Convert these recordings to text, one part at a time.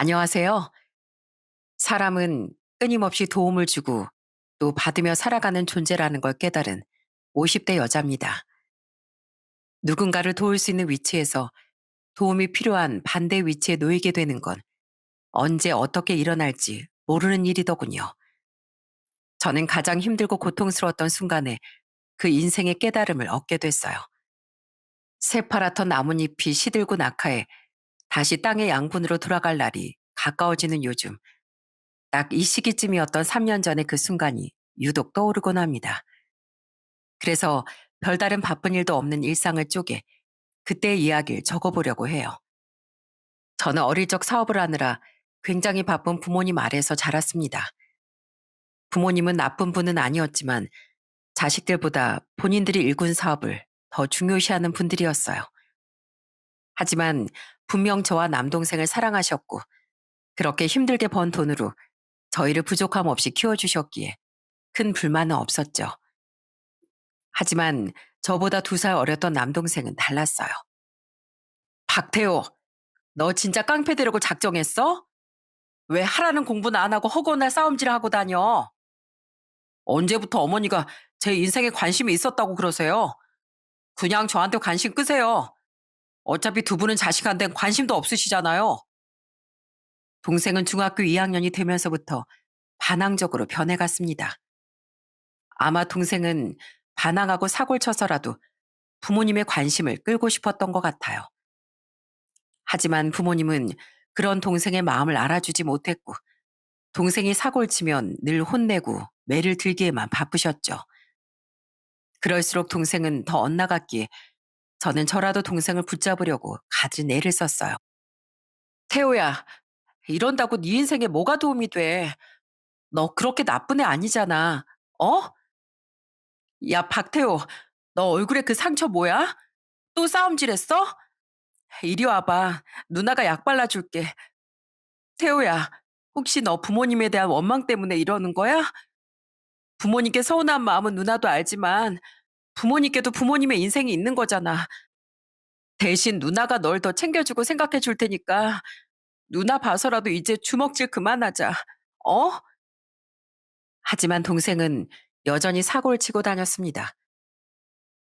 안녕하세요. 사람은 끊임없이 도움을 주고 또 받으며 살아가는 존재라는 걸 깨달은 50대 여자입니다. 누군가를 도울 수 있는 위치에서 도움이 필요한 반대 위치에 놓이게 되는 건 언제 어떻게 일어날지 모르는 일이더군요. 저는 가장 힘들고 고통스러웠던 순간에 그 인생의 깨달음을 얻게 됐어요. 새파랗던 나뭇잎이 시들고 낙하해 다시 땅의 양분으로 돌아갈 날이 가까워지는 요즘, 딱 이 시기쯤이었던 3년 전의 그 순간이 유독 떠오르곤 합니다. 그래서 별다른 바쁜 일도 없는 일상을 쪼개 그때의 이야기를 적어보려고 해요. 저는 어릴 적 사업을 하느라 굉장히 바쁜 부모님 아래에서 자랐습니다. 부모님은 나쁜 분은 아니었지만 자식들보다 본인들이 일군 사업을 더 중요시하는 분들이었어요. 하지만 분명 저와 남동생을 사랑하셨고 그렇게 힘들게 번 돈으로 저희를 부족함 없이 키워주셨기에 큰 불만은 없었죠. 하지만 저보다 2살 어렸던 남동생은 달랐어요. 박태호, 너 진짜 깡패 되려고 작정했어? 왜 하라는 공부는 안 하고 허구나 싸움질 하고 다녀? 언제부터 어머니가 제 인생에 관심이 있었다고 그러세요? 그냥 저한테 관심 끄세요. 어차피 두 분은 자식한테는 관심도 없으시잖아요. 동생은 중학교 2학년이 되면서부터 반항적으로 변해갔습니다. 아마 동생은 반항하고 사고를 쳐서라도 부모님의 관심을 끌고 싶었던 것 같아요. 하지만 부모님은 그런 동생의 마음을 알아주지 못했고 동생이 사고를 치면 늘 혼내고 매를 들기에만 바쁘셨죠. 그럴수록 동생은 더 엇나갔기에 저는 저라도 동생을 붙잡으려고 갖은 애를 썼어요. 태호야, 이런다고 네 인생에 뭐가 도움이 돼? 너 그렇게 나쁜 애 아니잖아. 어? 야, 박태호, 너 얼굴에 그 상처 뭐야? 또 싸움질했어? 이리 와봐. 누나가 약 발라줄게. 태호야, 혹시 너 부모님에 대한 원망 때문에 이러는 거야? 부모님께 서운한 마음은 누나도 알지만 부모님께도 부모님의 인생이 있는 거잖아. 대신 누나가 널 더 챙겨주고 생각해 줄 테니까 누나 봐서라도 이제 주먹질 그만하자. 어? 하지만 동생은 여전히 사고를 치고 다녔습니다.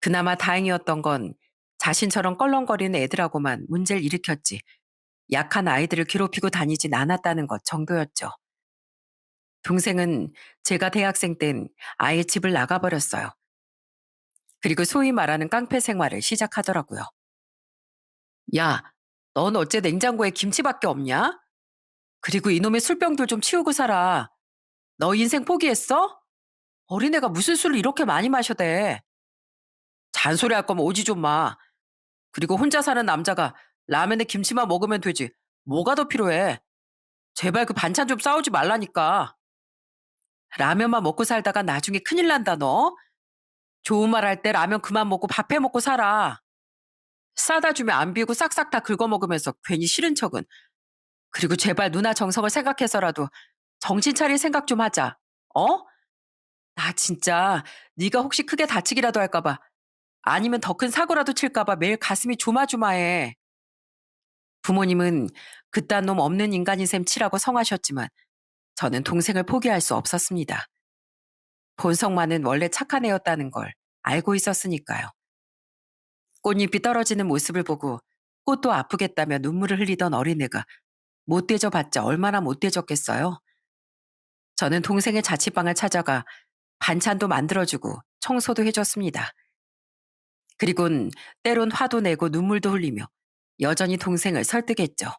그나마 다행이었던 건 자신처럼 껄렁거리는 애들하고만 문제를 일으켰지 약한 아이들을 괴롭히고 다니진 않았다는 것 정도였죠. 동생은 제가 대학생 땐 아예 집을 나가버렸어요. 그리고 소위 말하는 깡패 생활을 시작하더라고요. 야, 넌 어째 냉장고에 김치밖에 없냐? 그리고 이놈의 술병들 좀 치우고 살아. 너 인생 포기했어? 어린애가 무슨 술을 이렇게 많이 마셔대. 잔소리 할 거면 오지 좀 마. 그리고 혼자 사는 남자가 라면에 김치만 먹으면 되지. 뭐가 더 필요해? 제발 그 반찬 좀 싸우지 말라니까. 라면만 먹고 살다가 나중에 큰일 난다 너. 좋은 말 할 때 라면 그만 먹고 밥 해 먹고 살아. 싸다 주면 안 비우고 싹싹 다 긁어 먹으면서 괜히 싫은 척은. 그리고 제발 누나 정성을 생각해서라도 정신 차릴 생각 좀 하자. 어? 나 진짜 네가 혹시 크게 다치기라도 할까 봐 아니면 더 큰 사고라도 칠까 봐 매일 가슴이 조마조마해. 부모님은 그딴 놈 없는 인간인 셈 치라고 성하셨지만 저는 동생을 포기할 수 없었습니다. 본성만은 원래 착한 애였다는 걸 알고 있었으니까요. 꽃잎이 떨어지는 모습을 보고 꽃도 아프겠다며 눈물을 흘리던 어린애가 못돼져봤자 얼마나 못돼졌겠어요. 저는 동생의 자취방을 찾아가 반찬도 만들어주고 청소도 해줬습니다. 그리곤 때론 화도 내고 눈물도 흘리며 여전히 동생을 설득했죠.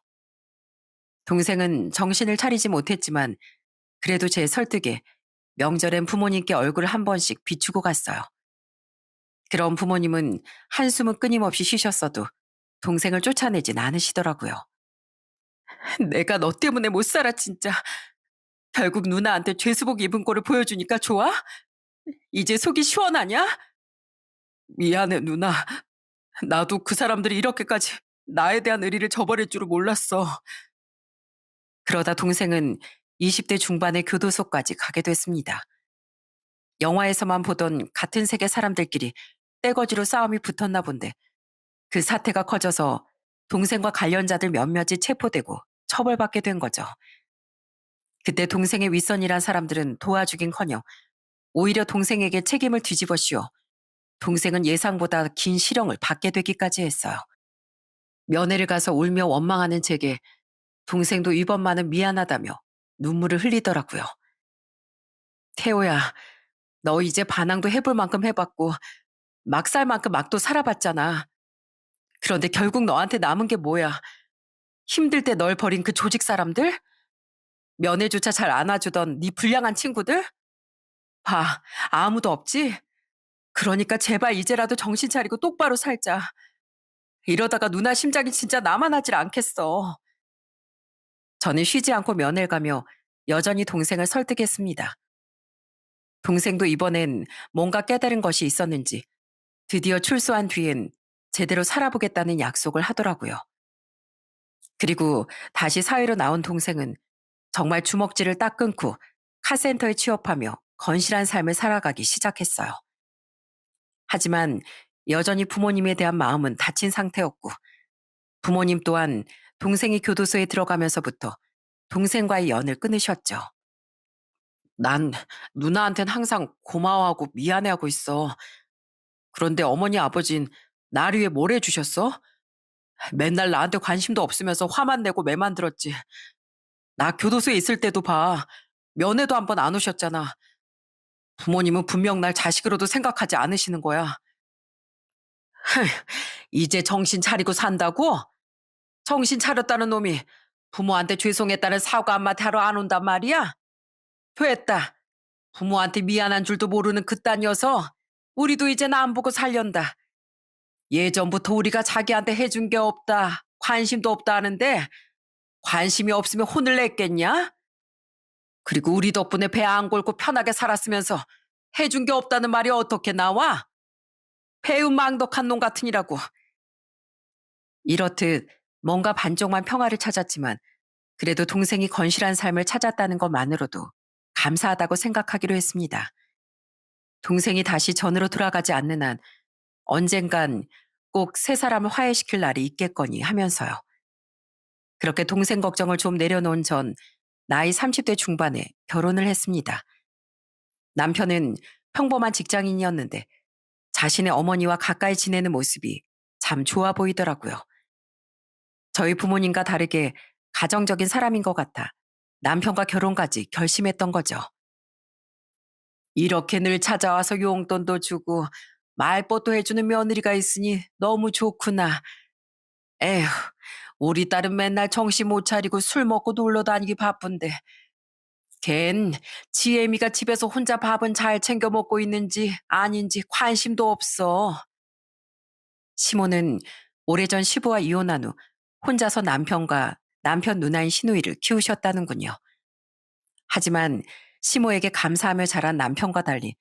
동생은 정신을 차리지 못했지만 그래도 제 설득에 명절엔 부모님께 얼굴을 한 번씩 비추고 갔어요. 그럼 부모님은 한숨은 끊임없이 쉬셨어도 동생을 쫓아내진 않으시더라고요. 내가 너 때문에 못 살아 진짜. 결국 누나한테 죄수복 입은 꼴을 보여주니까 좋아? 이제 속이 시원하냐? 미안해 누나. 나도 그 사람들이 이렇게까지 나에 대한 의리를 저버릴 줄은 몰랐어. 그러다 동생은 20대 중반의 교도소까지 가게 됐습니다. 영화에서만 보던 같은 세계 사람들끼리 떼거지로 싸움이 붙었나 본데 그 사태가 커져서 동생과 관련자들 몇몇이 체포되고 처벌받게 된 거죠. 그때 동생의 윗선이란 사람들은 도와주긴커녕 오히려 동생에게 책임을 뒤집어 씌워 동생은 예상보다 긴 실형을 받게 되기까지 했어요. 면회를 가서 울며 원망하는 제게 동생도 이번만은 미안하다며 눈물을 흘리더라고요. 태호야, 너 이제 반항도 해볼 만큼 해봤고 막 살 만큼 막도 살아봤잖아. 그런데 결국 너한테 남은 게 뭐야? 힘들 때 널 버린 그 조직 사람들? 면회조차 잘 안아주던 네 불량한 친구들? 봐, 아무도 없지? 그러니까 제발 이제라도 정신 차리고 똑바로 살자. 이러다가 누나 심장이 진짜 남아나질 않겠어. 저는 쉬지 않고 면회를 가며 여전히 동생을 설득했습니다. 동생도 이번엔 뭔가 깨달은 것이 있었는지 드디어 출소한 뒤엔 제대로 살아보겠다는 약속을 하더라고요. 그리고 다시 사회로 나온 동생은 정말 주먹질을 딱 끊고 카센터에 취업하며 건실한 삶을 살아가기 시작했어요. 하지만 여전히 부모님에 대한 마음은 닫힌 상태였고 부모님 또한 동생이 교도소에 들어가면서부터 동생과의 연을 끊으셨죠. 난 누나한텐 항상 고마워하고 미안해하고 있어. 그런데 어머니 아버진 날 위해 뭘 해주셨어? 맨날 나한테 관심도 없으면서 화만 내고 매만 들었지. 나 교도소에 있을 때도 봐. 면회도 한 번 안 오셨잖아. 부모님은 분명 날 자식으로도 생각하지 않으시는 거야. 이제 정신 차리고 산다고? 정신 차렸다는 놈이 부모한테 죄송했다는 사과 한마디 하러 안 온단 말이야? 됐다. 부모한테 미안한 줄도 모르는 그딴 녀석. 우리도 이젠 안 보고 살련다. 예전부터 우리가 자기한테 해준 게 없다. 관심도 없다 하는데 관심이 없으면 혼을 냈겠냐? 그리고 우리 덕분에 배 안 골고 편하게 살았으면서 해준 게 없다는 말이 어떻게 나와? 배은망덕한 놈 같으니라고. 이렇듯 뭔가 반쪽만 평화를 찾았지만 그래도 동생이 건실한 삶을 찾았다는 것만으로도 감사하다고 생각하기로 했습니다. 동생이 다시 전으로 돌아가지 않는 한 언젠간 꼭 세 사람을 화해시킬 날이 있겠거니 하면서요. 그렇게 동생 걱정을 좀 내려놓은 전 나이 30대 중반에 결혼을 했습니다. 남편은 평범한 직장인이었는데 자신의 어머니와 가까이 지내는 모습이 참 좋아 보이더라고요. 저희 부모님과 다르게 가정적인 사람인 것 같아 남편과 결혼까지 결심했던 거죠. 이렇게 늘 찾아와서 용돈도 주고 말벗도 해주는 며느리가 있으니 너무 좋구나. 에휴, 우리 딸은 맨날 정신 못 차리고 술 먹고 놀러 다니기 바쁜데 걘 지혜미가 집에서 혼자 밥은 잘 챙겨 먹고 있는지 아닌지 관심도 없어. 시모는 오래전 시부와 이혼한 후 혼자서 남편과 남편 누나인 시누이를 키우셨다는군요. 하지만 시모에게 감사하며 자란 남편과 달리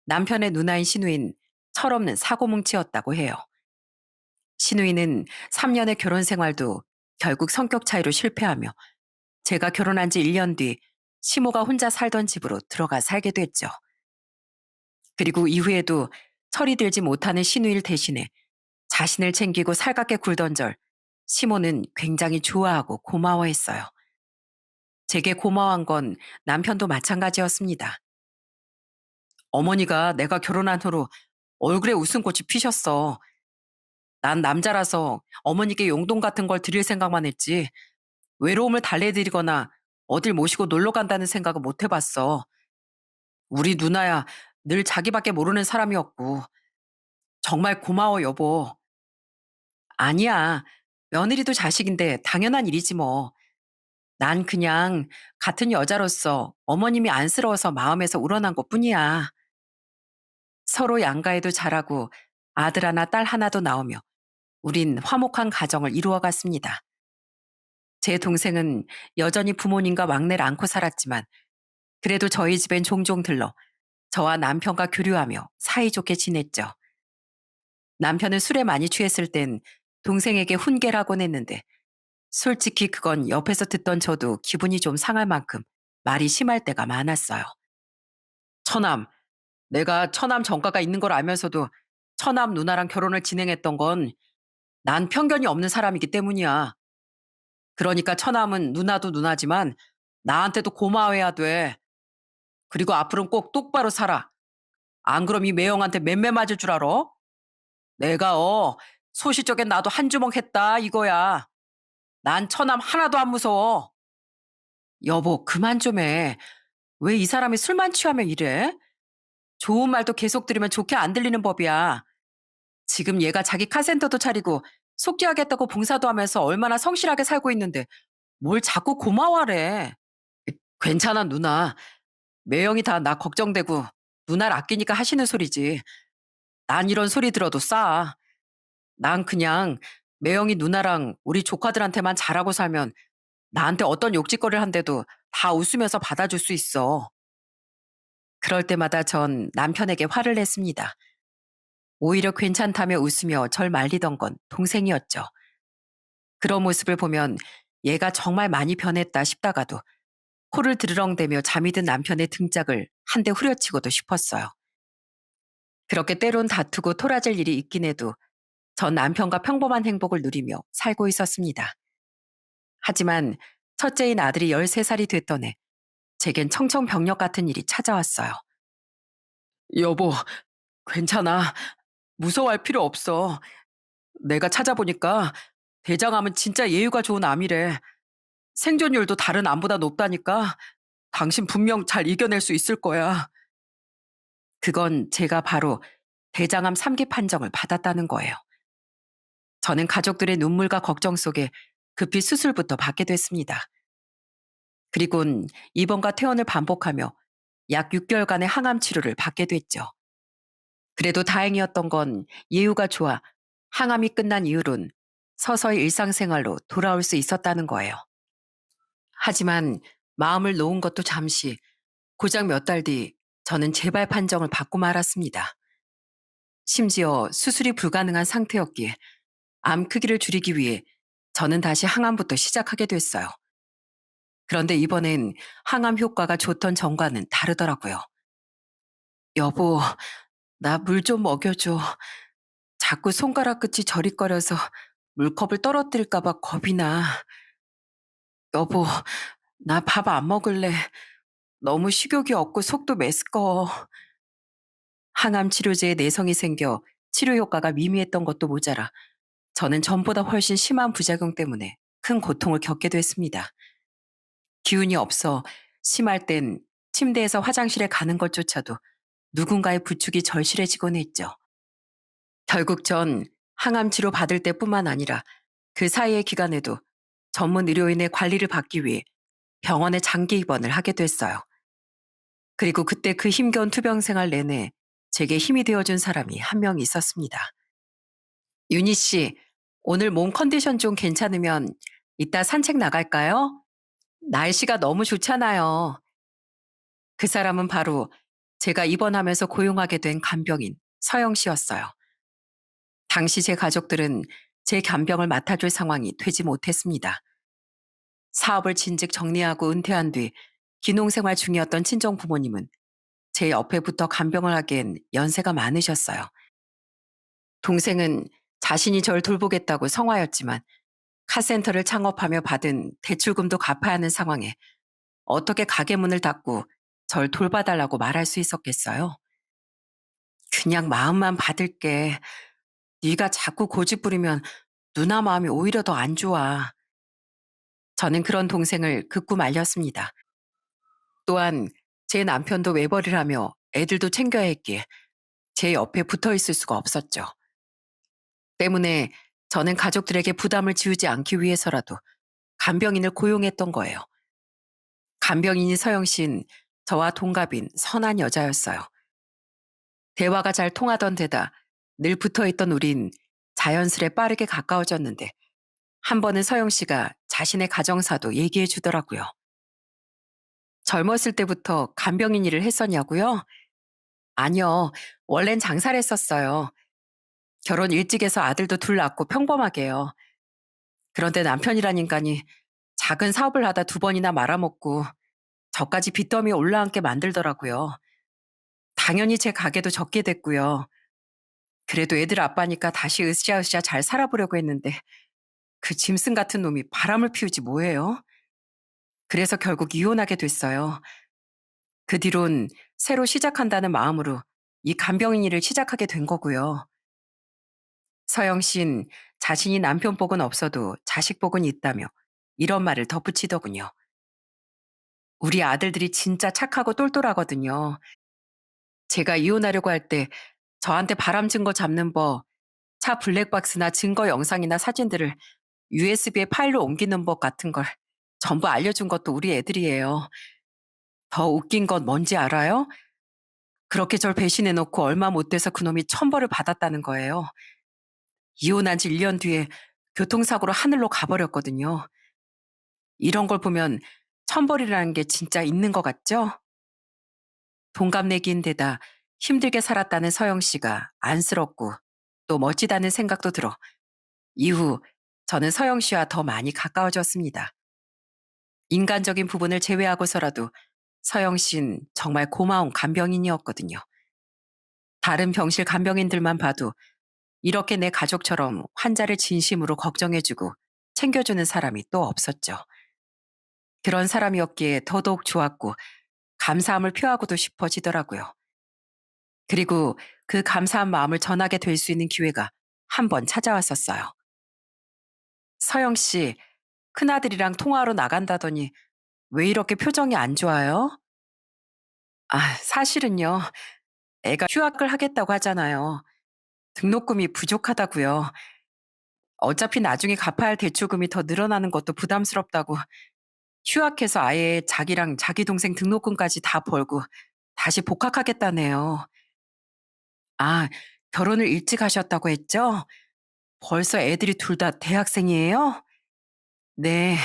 남편의 누나인 시누이는 철없는 사고뭉치였다고 해요. 시누이는 3년의 결혼 생활도 결국 성격 차이로 실패하며 제가 결혼한 지 1년 뒤 시모가 혼자 살던 집으로 들어가 살게 됐죠. 그리고 이후에도 철이 들지 못하는 시누이를 대신해 자신을 챙기고 살갑게 굴던 절 시모는 굉장히 좋아하고 고마워했어요. 제게 고마워한 건 남편도 마찬가지였습니다. 어머니가 내가 결혼한 후로 얼굴에 웃음꽃이 피셨어. 난 남자라서 어머니께 용돈 같은 걸 드릴 생각만 했지 외로움을 달래드리거나 어딜 모시고 놀러 간다는 생각은 못 해봤어. 우리 누나야 늘 자기밖에 모르는 사람이었고 정말 고마워 여보. 아니야. 며느리도 자식인데 당연한 일이지 뭐. 난 그냥 같은 여자로서 어머님이 안쓰러워서 마음에서 우러난 것뿐이야. 서로 양가에도 잘하고 아들 하나 딸 하나도 나오며 우린 화목한 가정을 이루어갔습니다. 제 동생은 여전히 부모님과 막내를 안고 살았지만 그래도 저희 집엔 종종 들러 저와 남편과 교류하며 사이좋게 지냈죠. 남편은 술에 많이 취했을 땐 동생에게 훈계라곤 했는데 솔직히 그건 옆에서 듣던 저도 기분이 좀 상할 만큼 말이 심할 때가 많았어요. 처남, 내가 처남 전과가 있는 걸 알면서도 처남 누나랑 결혼을 진행했던 건 난 편견이 없는 사람이기 때문이야. 그러니까 처남은 누나도 누나지만 나한테도 고마워해야 돼. 그리고 앞으로는 꼭 똑바로 살아. 안 그럼 이 매형한테 맴매 맞을 줄 알아? 내가 소시적엔 나도 한 주먹 했다 이거야. 난 처남 하나도 안 무서워. 여보, 그만 좀 해. 왜 이 사람이 술만 취하면 이래? 좋은 말도 계속 들으면 좋게 안 들리는 법이야. 지금 얘가 자기 카센터도 차리고 속죄하겠다고 봉사도 하면서 얼마나 성실하게 살고 있는데 뭘 자꾸 고마워하래. 괜찮아, 누나. 매형이 다 나 걱정되고 누나를 아끼니까 하시는 소리지. 난 이런 소리 들어도 싸. 난 그냥 매형이 누나랑 우리 조카들한테만 잘하고 살면 나한테 어떤 욕짓거리를 한데도 다 웃으면서 받아줄 수 있어. 그럴 때마다 전 남편에게 화를 냈습니다. 오히려 괜찮다며 웃으며 절 말리던 건 동생이었죠. 그런 모습을 보면 얘가 정말 많이 변했다 싶다가도 코를 드르렁대며 잠이 든 남편의 등짝을 한 대 후려치고도 싶었어요. 그렇게 때론 다투고 토라질 일이 있긴 해도 전 남편과 평범한 행복을 누리며 살고 있었습니다. 하지만 첫째인 아들이 13살이 됐던 해 제겐 청천벽력 같은 일이 찾아왔어요. 여보, 괜찮아. 무서워할 필요 없어. 내가 찾아보니까 대장암은 진짜 예후가 좋은 암이래. 생존율도 다른 암보다 높다니까 당신 분명 잘 이겨낼 수 있을 거야. 그건 제가 바로 대장암 3기 판정을 받았다는 거예요. 저는 가족들의 눈물과 걱정 속에 급히 수술부터 받게 됐습니다. 그리곤 입원과 퇴원을 반복하며 약 6개월간의 항암 치료를 받게 됐죠. 그래도 다행이었던 건 예후가 좋아 항암이 끝난 이후론 서서히 일상생활로 돌아올 수 있었다는 거예요. 하지만 마음을 놓은 것도 잠시, 고작 몇 달 뒤 저는 재발 판정을 받고 말았습니다. 심지어 수술이 불가능한 상태였기에 암 크기를 줄이기 위해 저는 다시 항암부터 시작하게 됐어요. 그런데 이번엔 항암 효과가 좋던 전과는 다르더라고요. 여보, 나 물 좀 먹여줘. 자꾸 손가락 끝이 저릿거려서 물컵을 떨어뜨릴까봐 겁이 나. 여보, 나 밥 안 먹을래. 너무 식욕이 없고 속도 메스꺼워. 항암 치료제에 내성이 생겨 치료 효과가 미미했던 것도 모자라 저는 전보다 훨씬 심한 부작용 때문에 큰 고통을 겪게 됐습니다. 기운이 없어 심할 땐 침대에서 화장실에 가는 것조차도 누군가의 부축이 절실해지곤 했죠. 결국 전 항암 치료 받을 때뿐만 아니라 그 사이의 기간에도 전문 의료인의 관리를 받기 위해 병원에 장기 입원을 하게 됐어요. 그리고 그때 그 힘겨운 투병 생활 내내 제게 힘이 되어준 사람이 한 명 있었습니다. 윤희 씨, 오늘 몸 컨디션 좀 괜찮으면 이따 산책 나갈까요? 날씨가 너무 좋잖아요. 그 사람은 바로 제가 입원하면서 고용하게 된 간병인 서영 씨였어요. 당시 제 가족들은 제 간병을 맡아줄 상황이 되지 못했습니다. 사업을 진즉 정리하고 은퇴한 뒤 기농생활 중이었던 친정 부모님은 제 옆에 붙어 간병을 하기엔 연세가 많으셨어요. 동생은 자신이 절 돌보겠다고 성화였지만 카센터를 창업하며 받은 대출금도 갚아야 하는 상황에 어떻게 가게 문을 닫고 절 돌봐달라고 말할 수 있었겠어요? 그냥 마음만 받을게. 네가 자꾸 고집 부리면 누나 마음이 오히려 더 안 좋아. 저는 그런 동생을 극구 말렸습니다. 또한 제 남편도 외벌이를 하며 애들도 챙겨야 했기에 제 옆에 붙어 있을 수가 없었죠. 때문에 저는 가족들에게 부담을 지우지 않기 위해서라도 간병인을 고용했던 거예요. 간병인이 서영 씨는 저와 동갑인 선한 여자였어요. 대화가 잘 통하던 데다 늘 붙어있던 우린 자연스레 빠르게 가까워졌는데 한 번은 서영 씨가 자신의 가정사도 얘기해 주더라고요. 젊었을 때부터 간병인 일을 했었냐고요? 아니요. 원래는 장사를 했었어요. 결혼 일찍 해서 아들도 둘 낳고 평범하게요. 그런데 남편이란 인간이 작은 사업을 하다 2번이나 말아먹고 저까지 빚더미에 올라앉게 만들더라고요. 당연히 제 가게도 접게 됐고요. 그래도 애들 아빠니까 다시 으쌰으쌰 잘 살아보려고 했는데 그 짐승 같은 놈이 바람을 피우지 뭐예요? 그래서 결국 이혼하게 됐어요. 그 뒤론 새로 시작한다는 마음으로 이 간병인 일을 시작하게 된 거고요. 서영 씨는 자신이 남편 복은 없어도 자식 복은 있다며 이런 말을 덧붙이더군요. 우리 아들들이 진짜 착하고 똘똘하거든요. 제가 이혼하려고 할 때 저한테 바람 증거 잡는 법, 차 블랙박스나 증거 영상이나 사진들을 USB에 파일로 옮기는 법 같은 걸 전부 알려준 것도 우리 애들이에요. 더 웃긴 건 뭔지 알아요? 그렇게 절 배신해놓고 얼마 못 돼서 그놈이 천벌을 받았다는 거예요. 이혼한 지 1년 뒤에 교통사고로 하늘로 가버렸거든요. 이런 걸 보면 천벌이라는 게 진짜 있는 것 같죠? 동갑내기인데다 힘들게 살았다는 서영 씨가 안쓰럽고 또 멋지다는 생각도 들어 이후 저는 서영 씨와 더 많이 가까워졌습니다. 인간적인 부분을 제외하고서라도 서영 씨는 정말 고마운 간병인이었거든요. 다른 병실 간병인들만 봐도 이렇게 내 가족처럼 환자를 진심으로 걱정해주고 챙겨주는 사람이 또 없었죠. 그런 사람이었기에 더더욱 좋았고 감사함을 표하고도 싶어지더라고요. 그리고 그 감사한 마음을 전하게 될 수 있는 기회가 한 번 찾아왔었어요. 서영 씨, 큰아들이랑 통화하러 나간다더니 왜 이렇게 표정이 안 좋아요? 사실은요. 애가 휴학을 하겠다고 하잖아요. 등록금이 부족하다고요. 어차피 나중에 갚아야 할 대출금이 더 늘어나는 것도 부담스럽다고 휴학해서 아예 자기랑 자기 동생 등록금까지 다 벌고 다시 복학하겠다네요. 아, 결혼을 일찍 하셨다고 했죠? 벌써 애들이 둘 다 대학생이에요? 네.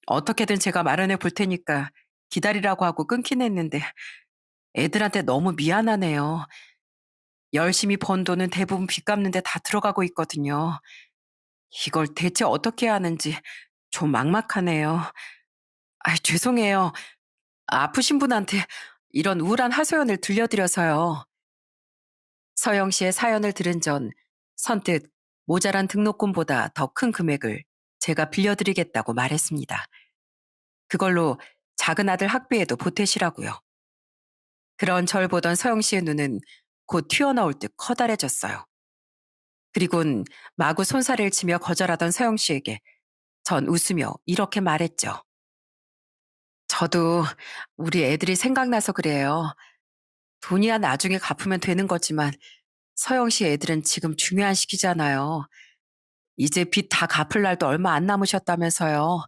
어떻게든 제가 마련해 볼 테니까 기다리라고 하고 끊긴 했는데 애들한테 너무 미안하네요. 열심히 번 돈은 대부분 빚 갚는 데 다 들어가고 있거든요. 이걸 대체 어떻게 해야 하는지 좀 막막하네요. 죄송해요. 아프신 분한테 이런 우울한 하소연을 들려드려서요. 서영 씨의 사연을 들은 전 선뜻 모자란 등록금보다 더 큰 금액을 제가 빌려드리겠다고 말했습니다. 그걸로 작은 아들 학비에도 보태시라고요. 그런 절 보던 서영 씨의 눈은 곧 튀어나올 듯 커다래졌어요. 그리곤 마구 손살을 치며 거절하던 서영 씨에게 전 웃으며 이렇게 말했죠. 저도 우리 애들이 생각나서 그래요. 돈이야 나중에 갚으면 되는 거지만 서영 씨 애들은 지금 중요한 시기잖아요. 이제 빚 다 갚을 날도 얼마 안 남으셨다면서요.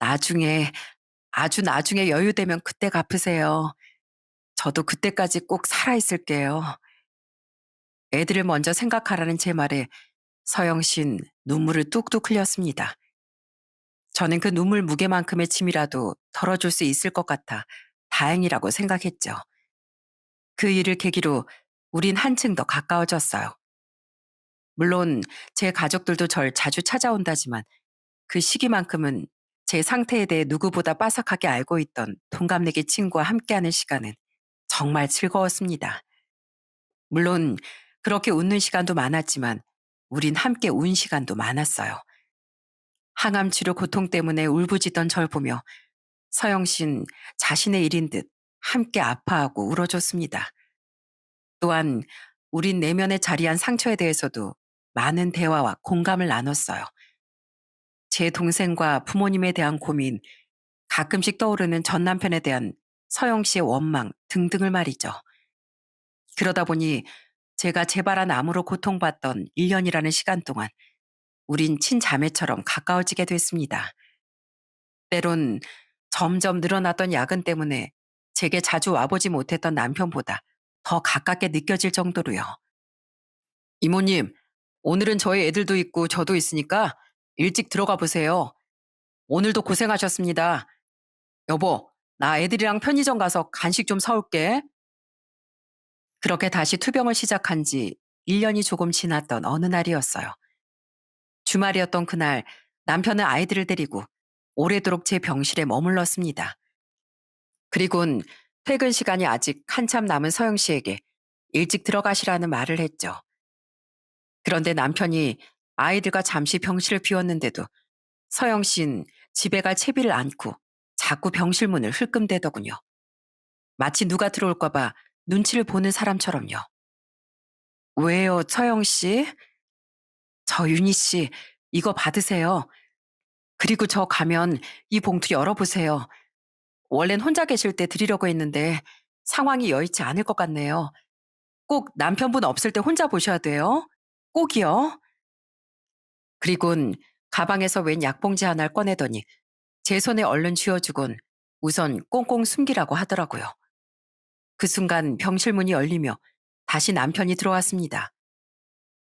나중에, 아주 나중에 여유 되면 그때 갚으세요. 저도 그때까지 꼭 살아있을게요. 애들을 먼저 생각하라는 제 말에 서영 씨는 눈물을 뚝뚝 흘렸습니다. 저는 그 눈물 무게만큼의 짐이라도 덜어줄 수 있을 것 같아 다행이라고 생각했죠. 그 일을 계기로 우린 한층 더 가까워졌어요. 물론 제 가족들도 절 자주 찾아온다지만 그 시기만큼은 제 상태에 대해 누구보다 빠삭하게 알고 있던 동갑내기 친구와 함께하는 시간은 정말 즐거웠습니다. 물론 그렇게 웃는 시간도 많았지만 우린 함께 운 시간도 많았어요. 항암 치료 고통 때문에 울부짖던 절 보며 서영 씨는 자신의 일인 듯 함께 아파하고 울어줬습니다. 또한 우린 내면에 자리한 상처에 대해서도 많은 대화와 공감을 나눴어요. 제 동생과 부모님에 대한 고민, 가끔씩 떠오르는 전 남편에 대한 서영 씨의 원망 등등을 말이죠. 그러다 보니 제가 재발한 암으로 고통받던 1년이라는 시간 동안 우린 친자매처럼 가까워지게 됐습니다. 때론 점점 늘어났던 야근 때문에 제게 자주 와보지 못했던 남편보다 더 가깝게 느껴질 정도로요. 이모님, 오늘은 저희 애들도 있고 저도 있으니까 일찍 들어가 보세요. 오늘도 고생하셨습니다. 여보, 나 애들이랑 편의점 가서 간식 좀 사올게. 그렇게 다시 투병을 시작한 지 1년이 조금 지났던 어느 날이었어요. 주말이었던 그날 남편은 아이들을 데리고 오래도록 제 병실에 머물렀습니다. 그리곤 퇴근 시간이 아직 한참 남은 서영 씨에게 일찍 들어가시라는 말을 했죠. 그런데 남편이 아이들과 잠시 병실을 비웠는데도 서영 씨는 집에 갈 채비를 않고 자꾸 병실 문을 흘끔대더군요. 마치 누가 들어올까봐 눈치를 보는 사람처럼요. 왜요, 서영 씨? 저 윤희 씨, 이거 받으세요. 그리고 저 가면 이 봉투 열어보세요. 원래는 혼자 계실 때 드리려고 했는데 상황이 여의치 않을 것 같네요. 꼭 남편분 없을 때 혼자 보셔야 돼요. 꼭이요. 그리곤 가방에서 웬 약봉지 하나를 꺼내더니 제 손에 얼른 쥐어주곤 우선 꽁꽁 숨기라고 하더라고요. 그 순간 병실 문이 열리며 다시 남편이 들어왔습니다.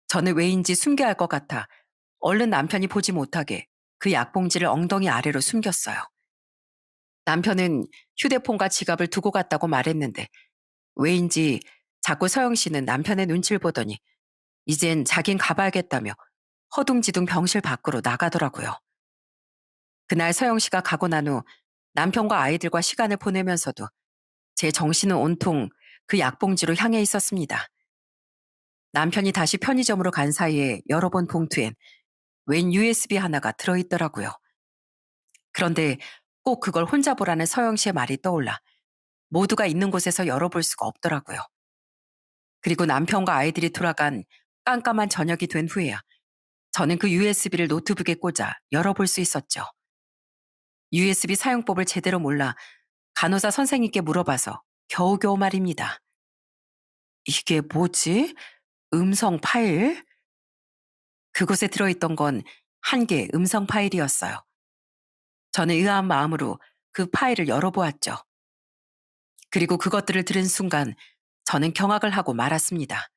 저는 왜인지 숨겨야 할 것 같아 얼른 남편이 보지 못하게 그 약봉지를 엉덩이 아래로 숨겼어요. 남편은 휴대폰과 지갑을 두고 갔다고 말했는데 왜인지 자꾸 서영 씨는 남편의 눈치를 보더니 이젠 자긴 가봐야겠다며 허둥지둥 병실 밖으로 나가더라고요. 그날 서영 씨가 가고 난 후 남편과 아이들과 시간을 보내면서도 제 정신은 온통 그 약봉지로 향해 있었습니다. 남편이 다시 편의점으로 간 사이에 열어본 봉투엔 웬 USB 하나가 들어있더라고요. 그런데 꼭 그걸 혼자 보라는 서영 씨의 말이 떠올라 모두가 있는 곳에서 열어볼 수가 없더라고요. 그리고 남편과 아이들이 돌아간 깜깜한 저녁이 된 후에야 저는 그 USB를 노트북에 꽂아 열어볼 수 있었죠. USB 사용법을 제대로 몰라 간호사 선생님께 물어봐서 겨우겨우 말입니다. 이게 뭐지? 음성 파일? 그곳에 들어있던 건 한 개의 음성 파일이었어요. 저는 의아한 마음으로 그 파일을 열어보았죠. 그리고 그것들을 들은 순간 저는 경악을 하고 말았습니다.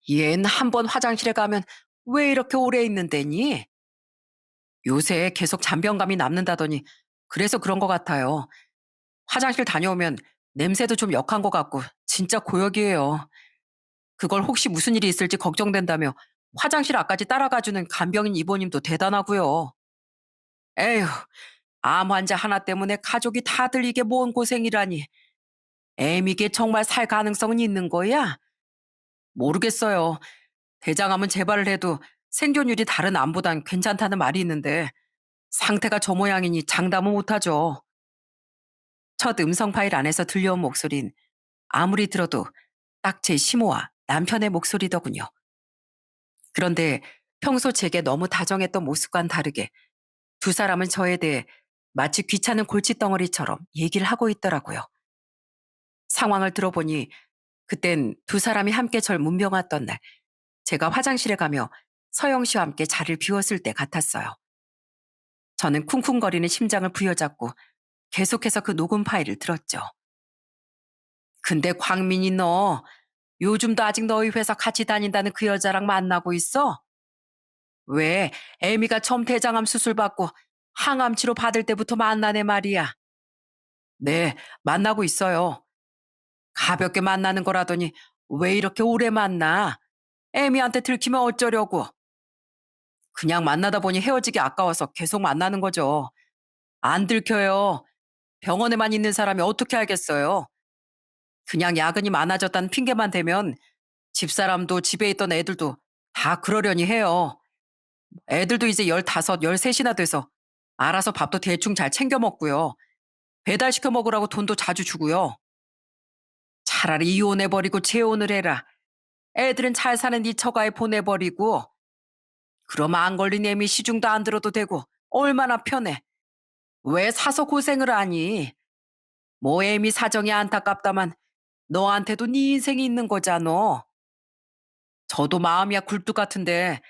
얜 한 번 화장실에 가면 왜 이렇게 오래 있는데니? 요새 계속 잔병감이 남는다더니 그래서 그런 것 같아요. 화장실 다녀오면 냄새도 좀 역한 것 같고 진짜 고역이에요. 그걸 혹시 무슨 일이 있을지 걱정된다며 화장실 앞까지 따라가주는 간병인 이모님도 대단하고요. 에휴, 암 환자 하나 때문에 가족이 다들 이게 뭔 고생이라니. 애미게 정말 살 가능성은 있는 거야? 모르겠어요. 대장암은 재발을 해도 생존율이 다른 암보단 괜찮다는 말이 있는데 상태가 저 모양이니 장담은 못하죠. 첫 음성 파일 안에서 들려온 목소린 아무리 들어도 딱 제 시모와 남편의 목소리더군요. 그런데 평소 제게 너무 다정했던 모습과는 다르게 두 사람은 저에 대해 마치 귀찮은 골칫덩어리처럼 얘기를 하고 있더라고요. 상황을 들어보니 그땐 두 사람이 함께 절 문병왔던 날 제가 화장실에 가며 서영 씨와 함께 자리를 비웠을 때 같았어요. 저는 쿵쿵거리는 심장을 부여잡고 계속해서 그 녹음 파일을 들었죠. 근데 광민이 너 요즘도 아직 너희 회사 같이 다닌다는 그 여자랑 만나고 있어? 왜 애미가 처음 대장암 수술 받고 항암 치료 받을 때부터 만나네 말이야. 네, 만나고 있어요. 가볍게 만나는 거라더니 왜 이렇게 오래 만나? 애미한테 들키면 어쩌려고. 그냥 만나다 보니 헤어지기 아까워서 계속 만나는 거죠. 안 들켜요. 병원에만 있는 사람이 어떻게 알겠어요. 그냥 야근이 많아졌다는 핑계만 대면 집사람도 집에 있던 애들도 다 그러려니 해요. 애들도 이제 15, 13이나 돼서 알아서 밥도 대충 잘 챙겨 먹고요. 배달시켜 먹으라고 돈도 자주 주고요. 차라리 이혼해버리고 재혼을 해라. 애들은 잘 사는 네 처가에 보내버리고 그럼 안 걸린 애미 시중도 안 들어도 되고 얼마나 편해. 왜 사서 고생을 하니? 뭐 애미 사정이 안타깝다만 너한테도 네 인생이 있는 거잖아. 저도 마음이야 굴뚝 같은데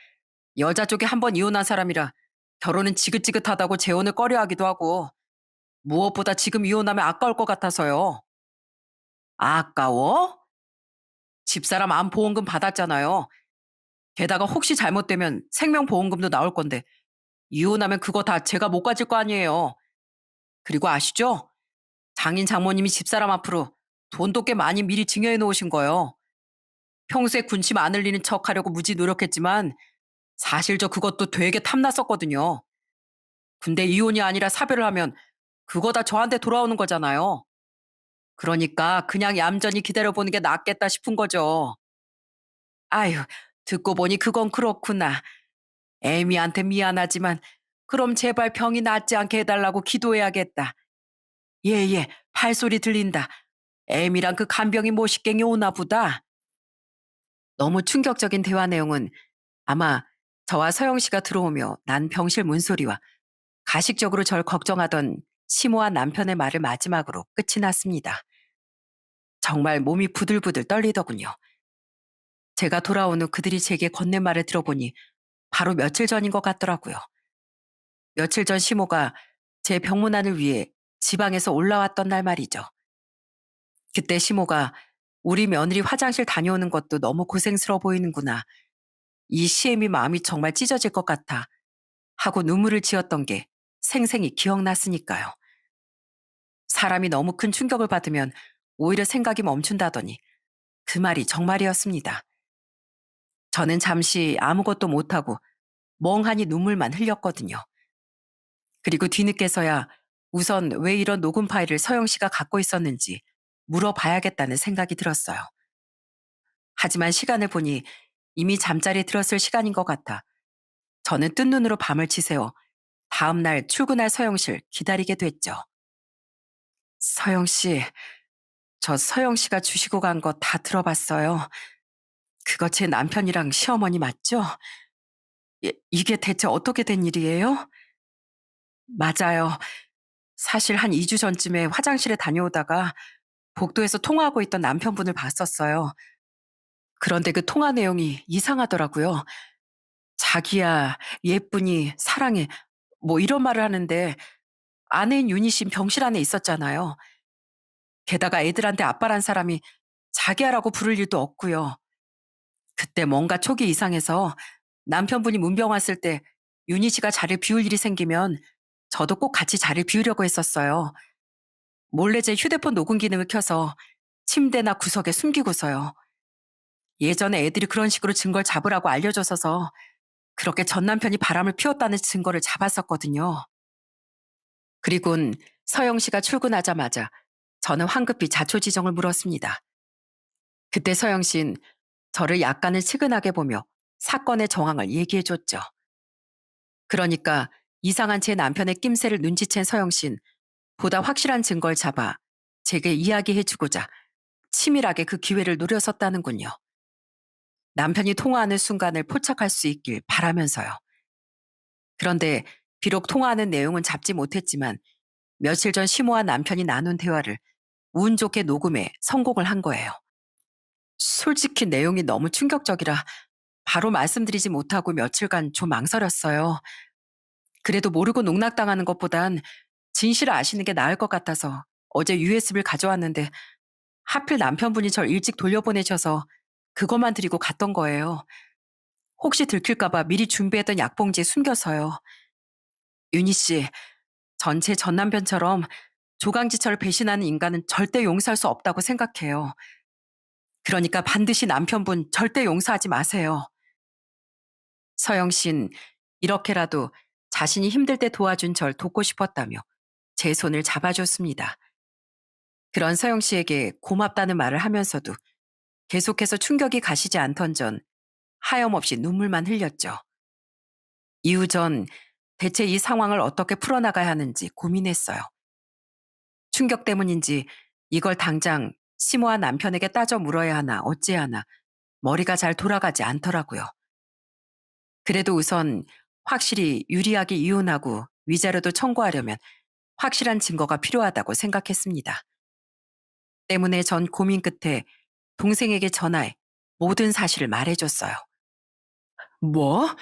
여자 쪽에 한 번 이혼한 사람이라 결혼은 지긋지긋하다고 재혼을 꺼려하기도 하고 무엇보다 지금 이혼하면 아까울 것 같아서요. 아까워? 집사람 암 보험금 받았잖아요. 게다가 혹시 잘못되면 생명보험금도 나올 건데 이혼하면 그거 다 제가 못 가질 거 아니에요. 그리고 아시죠? 장인 장모님이 집사람 앞으로 돈도 꽤 많이 미리 증여해 놓으신 거예요. 평소에 군침 안 흘리는 척 하려고 무지 노력했지만 사실 저 그것도 되게 탐났었거든요. 근데 이혼이 아니라 사별을 하면 그거 다 저한테 돌아오는 거잖아요. 그러니까 그냥 얌전히 기다려보는 게 낫겠다 싶은 거죠. 아휴, 듣고 보니 그건 그렇구나. 애미한테 미안하지만 그럼 제발 병이 낫지 않게 해달라고 기도해야겠다. 예, 발소리 들린다. 애미랑 그 간병이 모식갱이 오나 보다. 너무 충격적인 대화 내용은 아마 저와 서영 씨가 들어오며 난 병실 문소리와 가식적으로 절 걱정하던 시모한 남편의 말을 마지막으로 끝이 났습니다. 정말 몸이 부들부들 떨리더군요. 제가 돌아온 후 그들이 제게 건넨 말을 들어보니 바로 며칠 전인 것 같더라고요. 며칠 전 시모가 제 병문안을 위해 지방에서 올라왔던 날 말이죠. 그때 시모가 우리 며느리 화장실 다녀오는 것도 너무 고생스러워 보이는구나. 이 시애미 마음이 정말 찢어질 것 같아. 하고 눈물을 지었던 게 생생히 기억났으니까요. 사람이 너무 큰 충격을 받으면 오히려 생각이 멈춘다더니 그 말이 정말이었습니다. 저는 잠시 아무것도 못하고 멍하니 눈물만 흘렸거든요. 그리고 뒤늦게서야 우선 왜 이런 녹음 파일을 서영 씨가 갖고 있었는지 물어봐야겠다는 생각이 들었어요. 하지만 시간을 보니 이미 잠자리에 들었을 시간인 것 같아 저는 뜬 눈으로 밤을 지새워 다음 날 출근할 서영 씨를 기다리게 됐죠. 서영 씨, 저 서영 씨가 주시고 간 거 다 들어봤어요. 그거 제 남편이랑 시어머니 맞죠? 이게 대체 어떻게 된 일이에요? 맞아요. 사실 한 2주 전쯤에 화장실에 다녀오다가 복도에서 통화하고 있던 남편분을 봤었어요. 그런데 그 통화 내용이 이상하더라고요. 자기야, 예쁘니, 사랑해. 뭐 이런 말을 하는데 아내인 윤희 씨는 병실 안에 있었잖아요. 게다가 애들한테 아빠란 사람이 자기야라고 부를 일도 없고요. 그때 뭔가 촉이 이상해서 남편분이 문병 왔을 때 윤희 씨가 자리를 비울 일이 생기면 저도 꼭 같이 자리를 비우려고 했었어요. 몰래 제 휴대폰 녹음 기능을 켜서 침대나 구석에 숨기고서요. 예전에 애들이 그런 식으로 증거를 잡으라고 알려줘서 그렇게 전 남편이 바람을 피웠다는 증거를 잡았었거든요. 그리곤 서영 씨가 출근하자마자 저는 황급히 자초지종을 물었습니다. 그때 서영 씨는 저를 약간은 측은하게 보며 사건의 정황을 얘기해줬죠. 그러니까 이상한 제 남편의 낌새를 눈치챈 서영 씨는 보다 확실한 증거를 잡아 제게 이야기해주고자 치밀하게 그 기회를 노렸었다는군요. 남편이 통화하는 순간을 포착할 수 있길 바라면서요. 그런데 비록 통화하는 내용은 잡지 못했지만 며칠 전 시모와 남편이 나눈 대화를 운 좋게 녹음해 성공을 한 거예요. 솔직히 내용이 너무 충격적이라 바로 말씀드리지 못하고 며칠간 좀 망설였어요. 그래도 모르고 농락당하는 것보단 진실을 아시는 게 나을 것 같아서 어제 USB를 가져왔는데 하필 남편분이 절 일찍 돌려보내셔서 그것만 드리고 갔던 거예요. 혹시 들킬까봐 미리 준비했던 약봉지에 숨겨서요. 윤희 씨, 전체 전 남편처럼 조강지처를 배신하는 인간은 절대 용서할 수 없다고 생각해요. 그러니까 반드시 남편분 절대 용서하지 마세요. 서영 씨는 이렇게라도 자신이 힘들 때 도와준 절 돕고 싶었다며 제 손을 잡아줬습니다. 그런 서영 씨에게 고맙다는 말을 하면서도 계속해서 충격이 가시지 않던 전 하염없이 눈물만 흘렸죠. 이후 전 대체 이 상황을 어떻게 풀어나가야 하는지 고민했어요. 충격 때문인지 이걸 당장 시모와 남편에게 따져 물어야 하나 어찌해야 하나 머리가 잘 돌아가지 않더라고요. 그래도 우선 확실히 유리하게 이혼하고 위자료도 청구하려면 확실한 증거가 필요하다고 생각했습니다. 때문에 전 고민 끝에 동생에게 전화해 모든 사실을 말해줬어요. 뭐?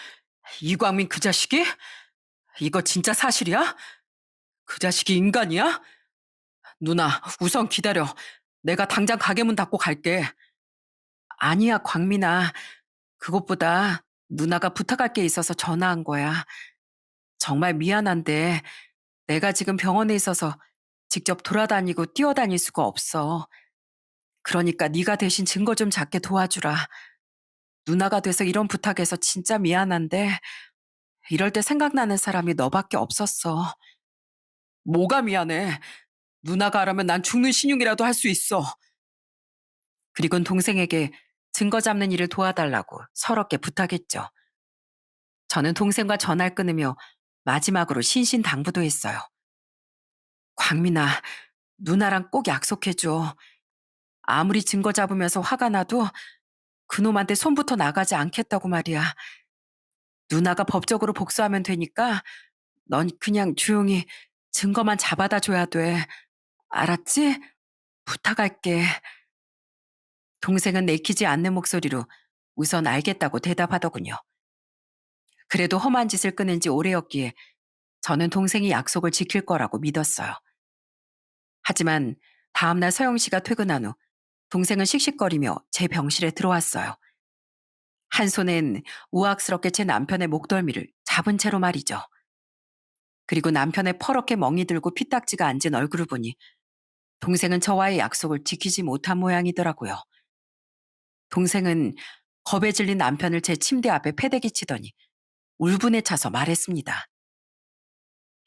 이광민 그 자식이? 이거 진짜 사실이야? 그 자식이 인간이야? 누나, 우선 기다려. 내가 당장 가게 문 닫고 갈게. 아니야, 광민아. 그것보다 누나가 부탁할 게 있어서 전화한 거야. 정말 미안한데 내가 지금 병원에 있어서 직접 돌아다니고 뛰어다닐 수가 없어. 그러니까 네가 대신 증거 좀 잡게 도와주라. 누나가 돼서 이런 부탁해서 진짜 미안한데 이럴 때 생각나는 사람이 너밖에 없었어. 뭐가 미안해. 누나가 하라면 난 죽는 신용이라도 할 수 있어. 그리곤 동생에게 증거 잡는 일을 도와달라고 서럽게 부탁했죠. 저는 동생과 전화를 끊으며 마지막으로 신신당부도 했어요. 광민아, 누나랑 꼭 약속해줘. 아무리 증거 잡으면서 화가 나도 그놈한테 손부터 나가지 않겠다고 말이야. 누나가 법적으로 복수하면 되니까 넌 그냥 조용히 증거만 잡아다 줘야 돼. 알았지? 부탁할게. 동생은 내키지 않는 목소리로 우선 알겠다고 대답하더군요. 그래도 험한 짓을 끊은 지 오래였기에 저는 동생이 약속을 지킬 거라고 믿었어요. 하지만 다음날 서영 씨가 퇴근한 후 동생은 씩씩거리며 제 병실에 들어왔어요. 한 손엔 우악스럽게 제 남편의 목덜미를 잡은 채로 말이죠. 그리고 남편의 퍼렇게 멍이 들고 피딱지가 앉은 얼굴을 보니 동생은 저와의 약속을 지키지 못한 모양이더라고요. 동생은 겁에 질린 남편을 제 침대 앞에 패대기 치더니 울분에 차서 말했습니다.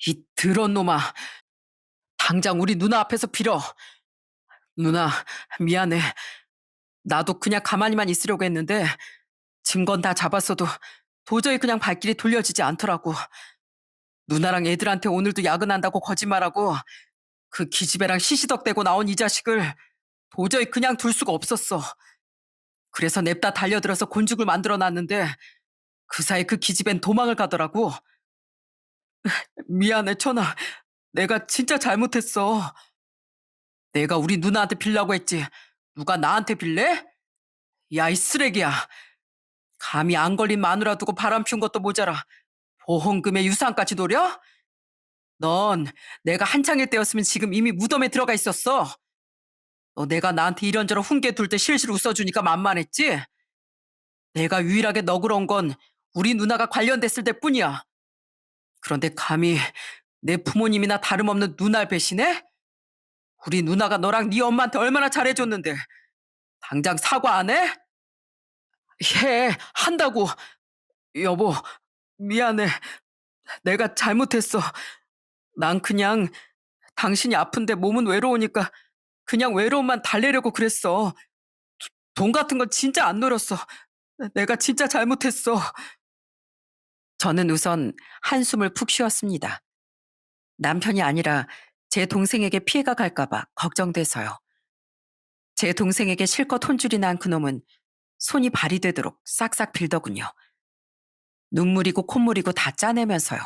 이 더러운 놈아, 당장 우리 누나 앞에서 빌어. 누나, 미안해. 나도 그냥 가만히만 있으려고 했는데 증거는 다 잡았어도 도저히 그냥 발길이 돌려지지 않더라고. 누나랑 애들한테 오늘도 야근한다고 거짓말하고 그 기집애랑 시시덕대고 나온 이 자식을 도저히 그냥 둘 수가 없었어. 그래서 냅다 달려들어서 곤죽을 만들어놨는데 그 사이 그 기집애는 도망을 가더라고. 미안해, 천아. 내가 진짜 잘못했어. 내가 우리 누나한테 빌라고 했지. 누가 나한테 빌래? 야, 이 쓰레기야. 감히 안 걸린 마누라 두고 바람 피운 것도 모자라 보험금의 유산까지 노려? 넌 내가 한창일 때였으면 지금 이미 무덤에 들어가 있었어. 너 내가 나한테 이런저런 훈계 둘 때 실실 웃어주니까 만만했지? 내가 유일하게 너그러운 건 우리 누나가 관련됐을 때뿐이야. 그런데 감히 내 부모님이나 다름없는 누나를 배신해? 우리 누나가 너랑 네 엄마한테 얼마나 잘해줬는데 당장 사과 안 해? 해, 한다고. 여보, 미안해. 내가 잘못했어. 난 그냥 당신이 아픈데 몸은 외로우니까 그냥 외로움만 달래려고 그랬어. 돈 같은 건 진짜 안 노렸어. 내가 진짜 잘못했어. 저는 우선 한숨을 푹 쉬었습니다. 남편이 아니라 제 동생에게 피해가 갈까봐 걱정돼서요. 제 동생에게 실컷 혼쭐이 난 그놈은 손이 발이 되도록 싹싹 빌더군요. 눈물이고 콧물이고 다 짜내면서요.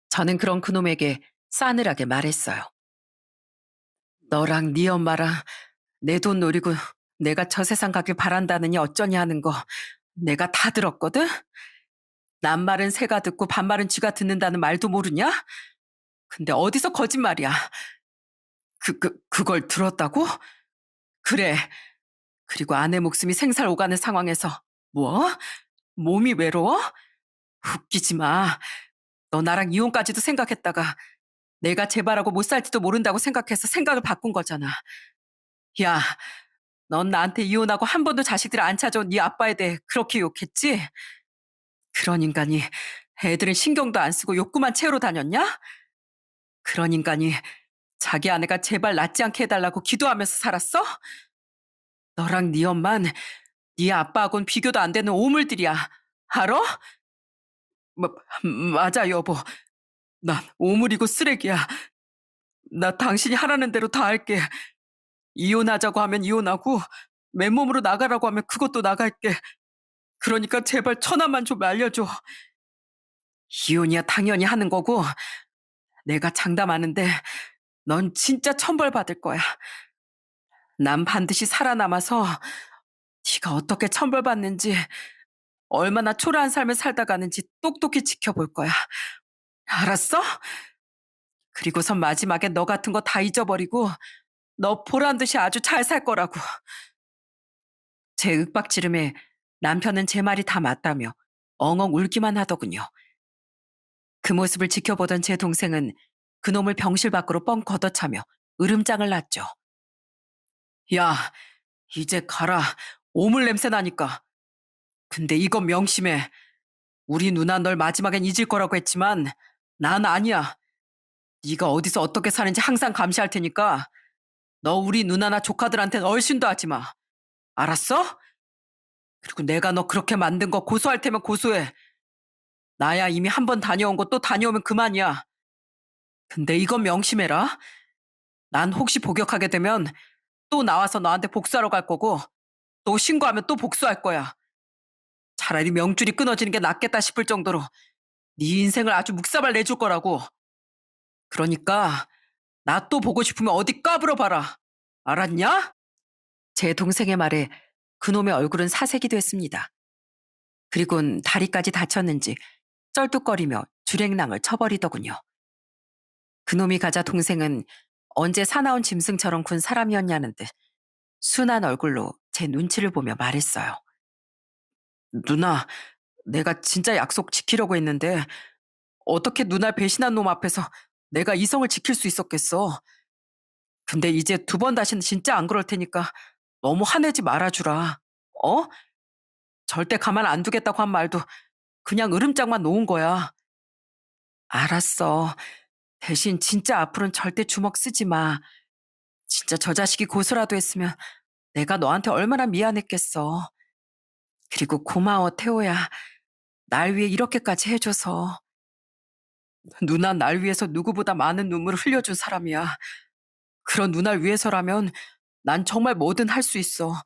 저는 그런 그놈에게 싸늘하게 말했어요. 너랑 네 엄마랑 내 돈 노리고 내가 저 세상 가길 바란다느니 어쩌냐 하는 거 내가 다 들었거든? 남말은 새가 듣고 반말은 쥐가 듣는다는 말도 모르냐? 근데 어디서 거짓말이야? 그걸 들었다고? 그래. 그리고 아내 목숨이 생살 오가는 상황에서 뭐? 몸이 외로워? 웃기지 마. 너 나랑 이혼까지도 생각했다가 내가 재발하고 못 살지도 모른다고 생각해서 생각을 바꾼 거잖아. 야, 넌 나한테 이혼하고 한 번도 자식들 안 찾아온 네 아빠에 대해 그렇게 욕했지? 그런 인간이 애들은 신경도 안 쓰고 욕구만 채우러 다녔냐? 그런 인간이 자기 아내가 제발 낫지 않게 해달라고 기도하면서 살았어? 너랑 네 엄만 네 아빠하고는 비교도 안 되는 오물들이야. 알아? 마, 맞아, 여보. 난 오물이고 쓰레기야. 나 당신이 하라는 대로 다 할게. 이혼하자고 하면 이혼하고 맨몸으로 나가라고 하면 그것도 나갈게. 그러니까 제발 천원만 좀 알려줘. 이혼이야 당연히 하는 거고 내가 장담하는데 넌 진짜 천벌 받을 거야. 난 반드시 살아남아서 네가 어떻게 천벌 받는지 얼마나 초라한 삶을 살다 가는지 똑똑히 지켜볼 거야. 알았어? 그리고선 마지막에 너 같은 거 다 잊어버리고 너 보란 듯이 아주 잘 살 거라고. 제 윽박지름에 남편은 제 말이 다 맞다며 엉엉 울기만 하더군요. 그 모습을 지켜보던 제 동생은 그놈을 병실 밖으로 뻥 걷어차며 으름장을 놨죠. 야, 이제 가라. 오물 냄새 나니까. 근데 이건 명심해. 우리 누나 널 마지막엔 잊을 거라고 했지만 난 아니야. 네가 어디서 어떻게 사는지 항상 감시할 테니까 너 우리 누나나 조카들한텐 얼씬도 하지 마. 알았어? 그리고 내가 너 그렇게 만든 거 고소할 테면 고소해. 나야 이미 한 번 다녀온 거 또 다녀오면 그만이야. 근데 이건 명심해라. 난 혹시 복역하게 되면 또 나와서 너한테 복수하러 갈 거고 또 신고하면 또 복수할 거야. 차라리 명줄이 끊어지는 게 낫겠다 싶을 정도로 네 인생을 아주 묵사발 내줄 거라고. 그러니까 나 또 보고 싶으면 어디 까불어 봐라. 알았냐? 제 동생의 말에 그놈의 얼굴은 사색이 됐습니다. 그리곤 다리까지 다쳤는지 쩔뚝거리며 주랭랑을 쳐버리더군요. 그놈이 가자 동생은 언제 사나운 짐승처럼 군 사람이었냐는 듯 순한 얼굴로 제 눈치를 보며 말했어요. 누나, 내가 진짜 약속 지키려고 했는데 어떻게 누날 배신한 놈 앞에서 내가 이성을 지킬 수 있었겠어. 근데 이제 두 번 다시는 진짜 안 그럴 테니까 너무 화내지 말아주라. 어? 절대 가만 안 두겠다고 한 말도 그냥 으름장만 놓은 거야. 알았어. 대신 진짜 앞으로는 절대 주먹 쓰지 마. 진짜 저 자식이 고소라도 했으면 내가 너한테 얼마나 미안했겠어. 그리고 고마워, 태호야. 날 위해 이렇게까지 해줘서. 누나 날 위해서 누구보다 많은 눈물을 흘려준 사람이야. 그런 누나를 위해서라면 난 정말 뭐든 할 수 있어.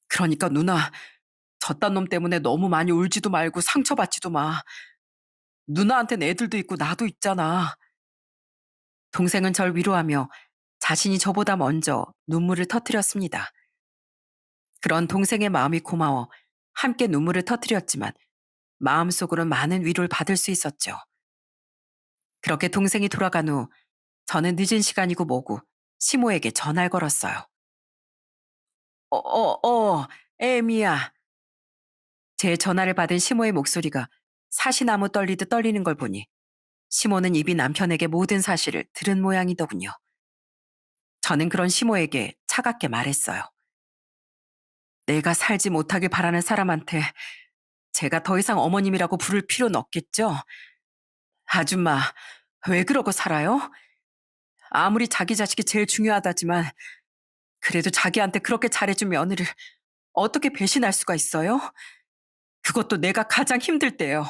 그러니까 누나, 저딴 놈 때문에 너무 많이 울지도 말고 상처받지도 마. 누나한텐 애들도 있고 나도 있잖아. 동생은 절 위로하며 자신이 저보다 먼저 눈물을 터뜨렸습니다. 그런 동생의 마음이 고마워 함께 눈물을 터뜨렸지만 마음속으로는 많은 위로를 받을 수 있었죠. 그렇게 동생이 돌아간 후 저는 늦은 시간이고 뭐고 시모에게 전화를 걸었어요. 에미야. 제 전화를 받은 시모의 목소리가 사시나무 떨리듯 떨리는 걸 보니 시모는 이미 남편에게 모든 사실을 들은 모양이더군요. 저는 그런 시모에게 차갑게 말했어요. 내가 살지 못하길 바라는 사람한테 제가 더 이상 어머님이라고 부를 필요는 없겠죠? 아줌마, 왜 그러고 살아요? 아무리 자기 자식이 제일 중요하다지만 그래도 자기한테 그렇게 잘해준 며느리를 어떻게 배신할 수가 있어요? 그것도 내가 가장 힘들 때요.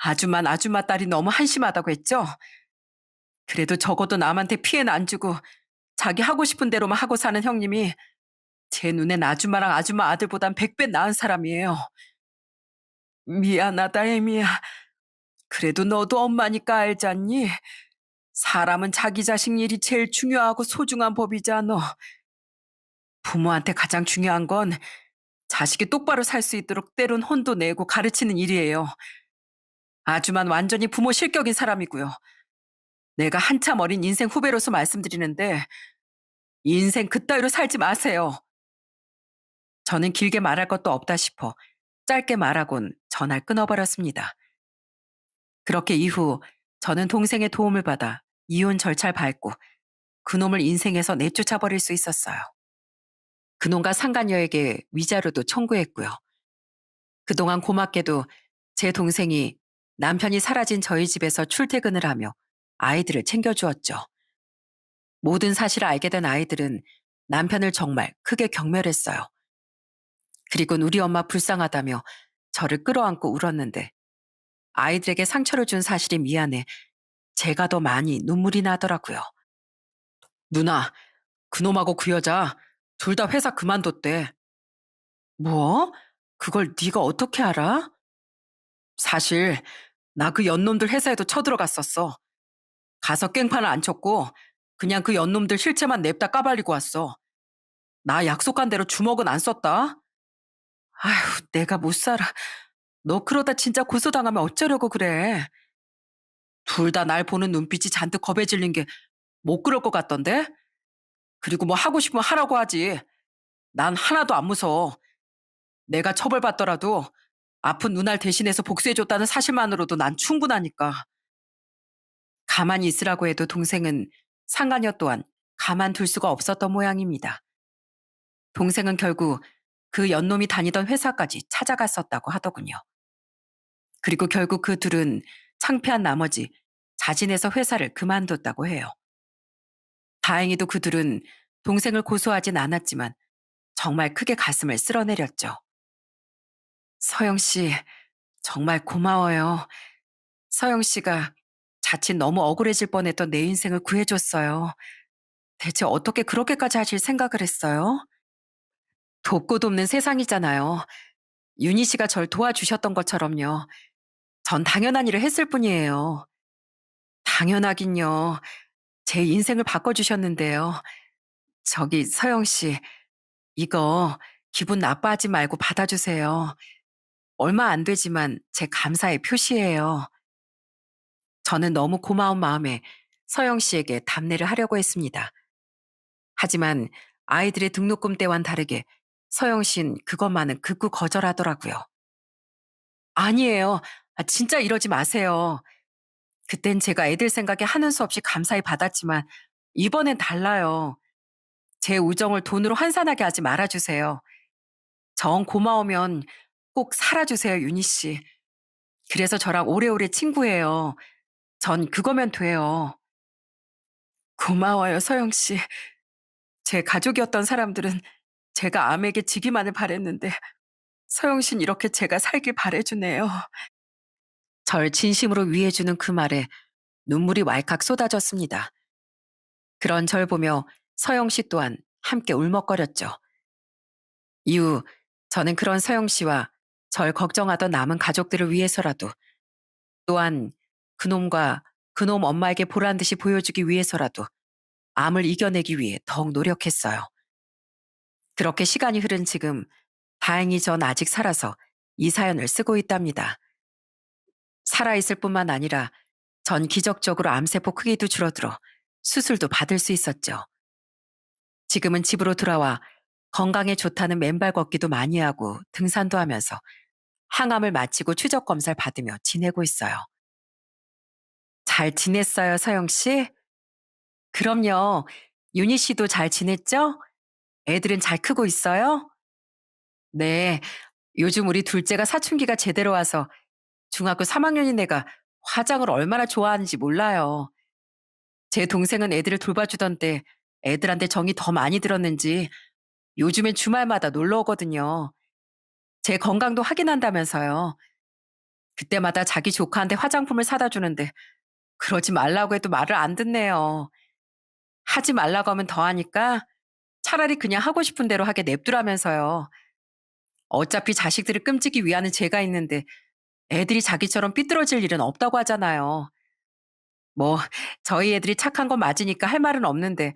아줌마는 아줌마 딸이 너무 한심하다고 했죠? 그래도 적어도 남한테 피해는 안 주고 자기 하고 싶은 대로만 하고 사는 형님이 제 눈엔 아줌마랑 아줌마 아들보단 100배 나은 사람이에요. 미안하다, 애미야. 그래도 너도 엄마니까 알잖니? 사람은 자기 자식 일이 제일 중요하고 소중한 법이잖아. 부모한테 가장 중요한 건 자식이 똑바로 살 수 있도록 때론 혼도 내고 가르치는 일이에요. 아주만 완전히 부모 실격인 사람이고요. 내가 한참 어린 인생 후배로서 말씀드리는데 인생 그따위로 살지 마세요. 저는 길게 말할 것도 없다 싶어 짧게 말하곤 전화를 끊어버렸습니다. 그렇게 이후 저는 동생의 도움을 받아 이혼 절차를 밟고 그놈을 인생에서 내쫓아버릴 수 있었어요. 그놈과 상간녀에게 위자료도 청구했고요. 그동안 고맙게도 제 동생이 남편이 사라진 저희 집에서 출퇴근을 하며 아이들을 챙겨주었죠. 모든 사실을 알게 된 아이들은 남편을 정말 크게 경멸했어요. 그리고 우리 엄마 불쌍하다며 저를 끌어안고 울었는데 아이들에게 상처를 준 사실이 미안해 제가 더 많이 눈물이 나더라고요. 누나, 그놈하고 그 여자 둘 다 회사 그만뒀대. 뭐? 그걸 네가 어떻게 알아? 사실 나 그 연놈들 회사에도 쳐들어갔었어. 가서 깽판을 안 쳤고 그냥 그 연놈들 실체만 냅다 까발리고 왔어. 나 약속한 대로 주먹은 안 썼다. 아휴, 내가 못 살아. 너 그러다 진짜 고소당하면 어쩌려고 그래. 둘 다 날 보는 눈빛이 잔뜩 겁에 질린 게 못 그럴 것 같던데? 그리고 뭐 하고 싶으면 하라고 하지. 난 하나도 안 무서워. 내가 처벌받더라도 아픈 누날 대신해서 복수해줬다는 사실만으로도 난 충분하니까. 가만히 있으라고 해도 동생은 상간녀 또한 가만둘 수가 없었던 모양입니다. 동생은 결국 그 연놈이 다니던 회사까지 찾아갔었다고 하더군요. 그리고 결국 그 둘은 창피한 나머지 자진해서 회사를 그만뒀다고 해요. 다행히도 그들은 동생을 고소하진 않았지만 정말 크게 가슴을 쓸어내렸죠. 서영 씨, 정말 고마워요. 서영 씨가 자칫 너무 억울해질 뻔했던 내 인생을 구해줬어요. 대체 어떻게 그렇게까지 하실 생각을 했어요? 돕고 돕는 세상이잖아요. 윤희 씨가 절 도와주셨던 것처럼요. 전 당연한 일을 했을 뿐이에요. 당연하긴요. 제 인생을 바꿔주셨는데요. 저기 서영 씨, 이거 기분 나빠하지 말고 받아주세요. 얼마 안 되지만 제 감사의 표시예요. 저는 너무 고마운 마음에 서영 씨에게 답례를 하려고 했습니다. 하지만 아이들의 등록금 때와는 다르게 서영 씨는 그것만은 극구 거절하더라고요. 아니에요. 진짜 이러지 마세요. 그땐 제가 애들 생각에 하는 수 없이 감사히 받았지만 이번엔 달라요. 제 우정을 돈으로 환산하게 하지 말아주세요. 정 고마우면 꼭 살아주세요, 윤희 씨. 그래서 저랑 오래오래 친구예요. 전 그거면 돼요. 고마워요, 서영 씨. 제 가족이었던 사람들은 제가 암에게 지기만을 바랬는데 서영 씨는 이렇게 제가 살길 바래주네요. 절 진심으로 위해주는 그 말에 눈물이 왈칵 쏟아졌습니다. 그런 절 보며 서영 씨 또한 함께 울먹거렸죠. 이후 저는 그런 서영 씨와 절 걱정하던 남은 가족들을 위해서라도 또한 그놈과 그놈 엄마에게 보란 듯이 보여주기 위해서라도 암을 이겨내기 위해 더욱 노력했어요. 그렇게 시간이 흐른 지금 다행히 전 아직 살아서 이 사연을 쓰고 있답니다. 살아있을 뿐만 아니라 전 기적적으로 암세포 크기도 줄어들어 수술도 받을 수 있었죠. 지금은 집으로 돌아와 건강에 좋다는 맨발 걷기도 많이 하고 등산도 하면서 항암을 마치고 추적 검사를 받으며 지내고 있어요. 잘 지냈어요, 서영 씨? 그럼요. 윤희 씨도 잘 지냈죠? 애들은 잘 크고 있어요? 네. 요즘 우리 둘째가 사춘기가 제대로 와서 중학교 3학년인 애가 화장을 얼마나 좋아하는지 몰라요. 제 동생은 애들을 돌봐주던 때 애들한테 정이 더 많이 들었는지 요즘엔 주말마다 놀러 오거든요. 제 건강도 확인한다면서요. 그때마다 자기 조카한테 화장품을 사다 주는데 그러지 말라고 해도 말을 안 듣네요. 하지 말라고 하면 더 하니까 차라리 그냥 하고 싶은 대로 하게 냅두라면서요. 어차피 자식들을 끔찍이 위하는 제가 있는데 애들이 자기처럼 삐뚤어질 일은 없다고 하잖아요. 뭐 저희 애들이 착한 건 맞으니까 할 말은 없는데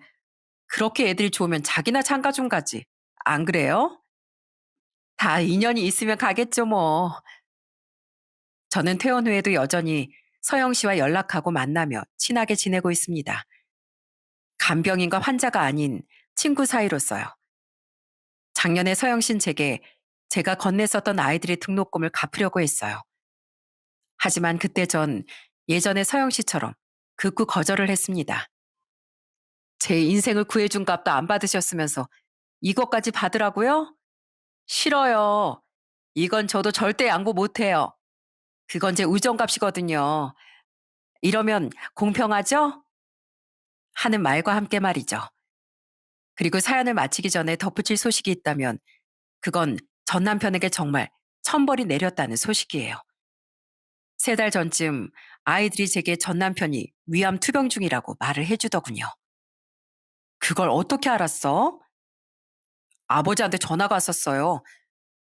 그렇게 애들이 좋으면 자기나 장가 좀 가지. 안 그래요? 다 인연이 있으면 가겠죠 뭐. 저는 퇴원 후에도 여전히 서영 씨와 연락하고 만나며 친하게 지내고 있습니다. 간병인과 환자가 아닌 친구 사이로서요. 작년에 서영 씨는 제게 제가 건넸었던 아이들의 등록금을 갚으려고 했어요. 하지만 그때 전 예전의 서영 씨처럼 극구 거절을 했습니다. 제 인생을 구해준 값도 안 받으셨으면서 이것까지 받으라고요? 싫어요. 이건 저도 절대 양보 못해요. 그건 제 우정값이거든요. 이러면 공평하죠? 하는 말과 함께 말이죠. 그리고 사연을 마치기 전에 덧붙일 소식이 있다면 그건 전 남편에게 정말 천벌이 내렸다는 소식이에요. 3달 전쯤 아이들이 제게 전 남편이 위암 투병 중이라고 말을 해주더군요. 그걸 어떻게 알았어? 아버지한테 전화가 왔었어요.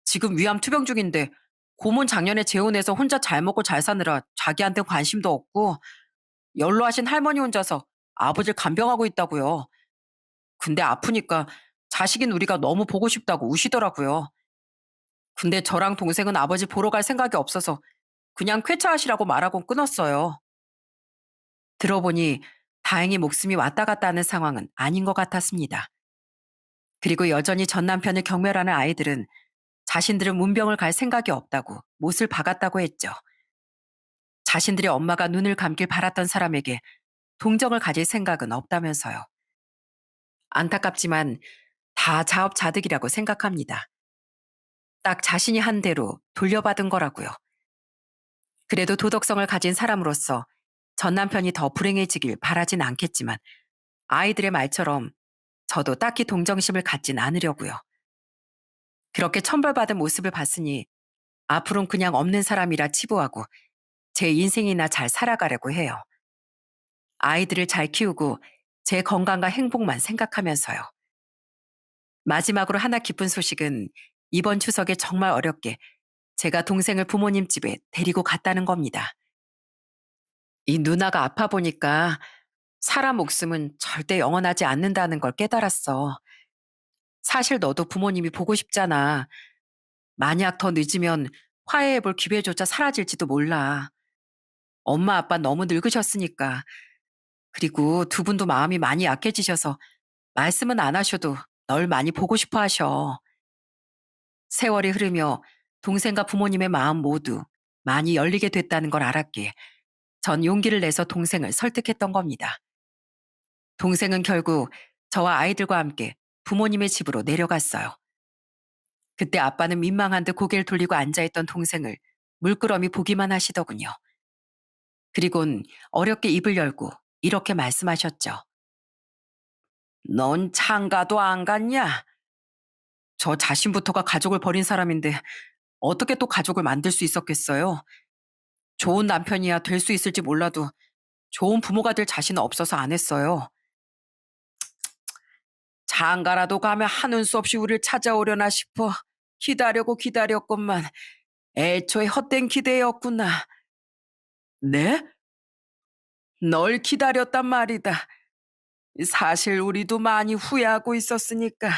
지금 위암 투병 중인데 고모 작년에 재혼해서 혼자 잘 먹고 잘 사느라 자기한테 관심도 없고 연로하신 할머니 혼자서 아버지를 간병하고 있다고요. 근데 아프니까 자식인 우리가 너무 보고 싶다고 우시더라고요. 근데 저랑 동생은 아버지 보러 갈 생각이 없어서 그냥 쾌차하시라고 말하고 끊었어요. 들어보니 다행히 목숨이 왔다 갔다 하는 상황은 아닌 것 같았습니다. 그리고 여전히 전 남편을 경멸하는 아이들은 자신들은 문병을 갈 생각이 없다고 못을 박았다고 했죠. 자신들의 엄마가 눈을 감길 바랐던 사람에게 동정을 가질 생각은 없다면서요. 안타깝지만 다 자업자득이라고 생각합니다. 딱 자신이 한 대로 돌려받은 거라고요. 그래도 도덕성을 가진 사람으로서 전 남편이 더 불행해지길 바라진 않겠지만 아이들의 말처럼 저도 딱히 동정심을 갖진 않으려고요. 그렇게 천벌받은 모습을 봤으니 앞으론 그냥 없는 사람이라 치부하고 제 인생이나 잘 살아가려고 해요. 아이들을 잘 키우고 제 건강과 행복만 생각하면서요. 마지막으로 하나 기쁜 소식은 이번 추석에 정말 어렵게 제가 동생을 부모님 집에 데리고 갔다는 겁니다. 이 누나가 아파 보니까 사람 목숨은 절대 영원하지 않는다는 걸 깨달았어. 사실 너도 부모님이 보고 싶잖아. 만약 더 늦으면 화해해볼 기회조차 사라질지도 몰라. 엄마 아빠 너무 늙으셨으니까. 그리고 두 분도 마음이 많이 약해지셔서 말씀은 안 하셔도 널 많이 보고 싶어 하셔. 세월이 흐르며 동생과 부모님의 마음 모두 많이 열리게 됐다는 걸 알았기에 전 용기를 내서 동생을 설득했던 겁니다. 동생은 결국 저와 아이들과 함께 부모님의 집으로 내려갔어요. 그때 아빠는 민망한 듯 고개를 돌리고 앉아있던 동생을 물끄러미 보기만 하시더군요. 그리곤 어렵게 입을 열고 이렇게 말씀하셨죠. 넌 장가도 안 갔냐? 저 자신부터가 가족을 버린 사람인데 어떻게 또 가족을 만들 수 있었겠어요? 좋은 남편이야 될 수 있을지 몰라도 좋은 부모가 될 자신은 없어서 안 했어요. 장가라도 가면 하는 수 없이 우릴 찾아오려나 싶어 기다려고 기다렸건만 애초에 헛된 기대였구나. 네? 널 기다렸단 말이다. 사실 우리도 많이 후회하고 있었으니까.